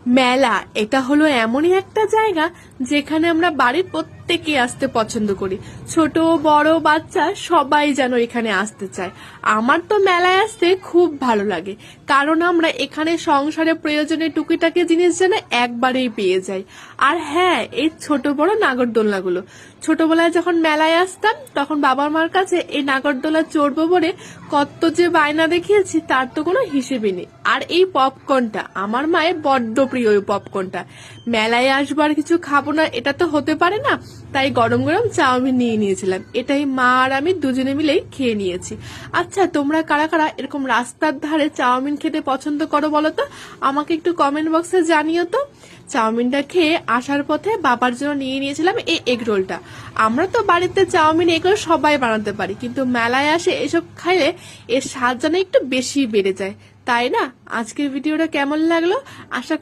মেলা এটা হলো এমনই একটা জায়গা যেখানে আমরা বাড়ির প্রত্যেকে আসতে পছন্দ করি। ছোট বড় বাচ্চা সবাই যেন এখানে আসতে চায়। আমার তো মেলায় আসতে খুব ভালো লাগে, কারণ আমরা এখানে সংসারে প্রয়োজনীয় টুকিটাকি জিনিস যেন একবারেই পেয়ে যাই। আর হ্যাঁ, এই ছোট বড় নাগরদোলনাগুলো ছোটবেলায় যখন মেলায় আসতাম তখন বাবা মার কাছে এই নাগরদোলা চড়বো বলে কত যে বায়না দেখিয়েছি তার তো কোনো হিসেবই নেই। আর এই পপকর্নটা আমার মায়ের বড্ড প্রিয়। ওই পপকর্নটা মেলায় আসবার কিছু খাবো না এটা তো হতে পারে না, তাই গরম গরম চাউমিন নিয়ে নিয়েছিলাম। এটাই মা আর আমি দুজনে মিলেই খেয়ে নিয়েছি। আচ্ছা, তোমরা কারা কারা এরকম রাস্তার ধারে চাউমিন খেতে পছন্দ করো বলো তো, আমাকে একটু কমেন্ট বক্সে জানিও তো। চাউমিনটা খেয়ে আসার পথে বাবার জন্য নিয়ে নিয়েছিলাম এই এগ রোলটা। আমরা তো বাড়িতে চাউমিন এগ রোল সবাই বানাতে পারি, কিন্তু মেলায় আসে এসব খাইলে এর স্বাদ যেন একটু বেশি বেড়ে যায়, তাই না? আজকের ভিডিওটা কেমন লাগলো আশা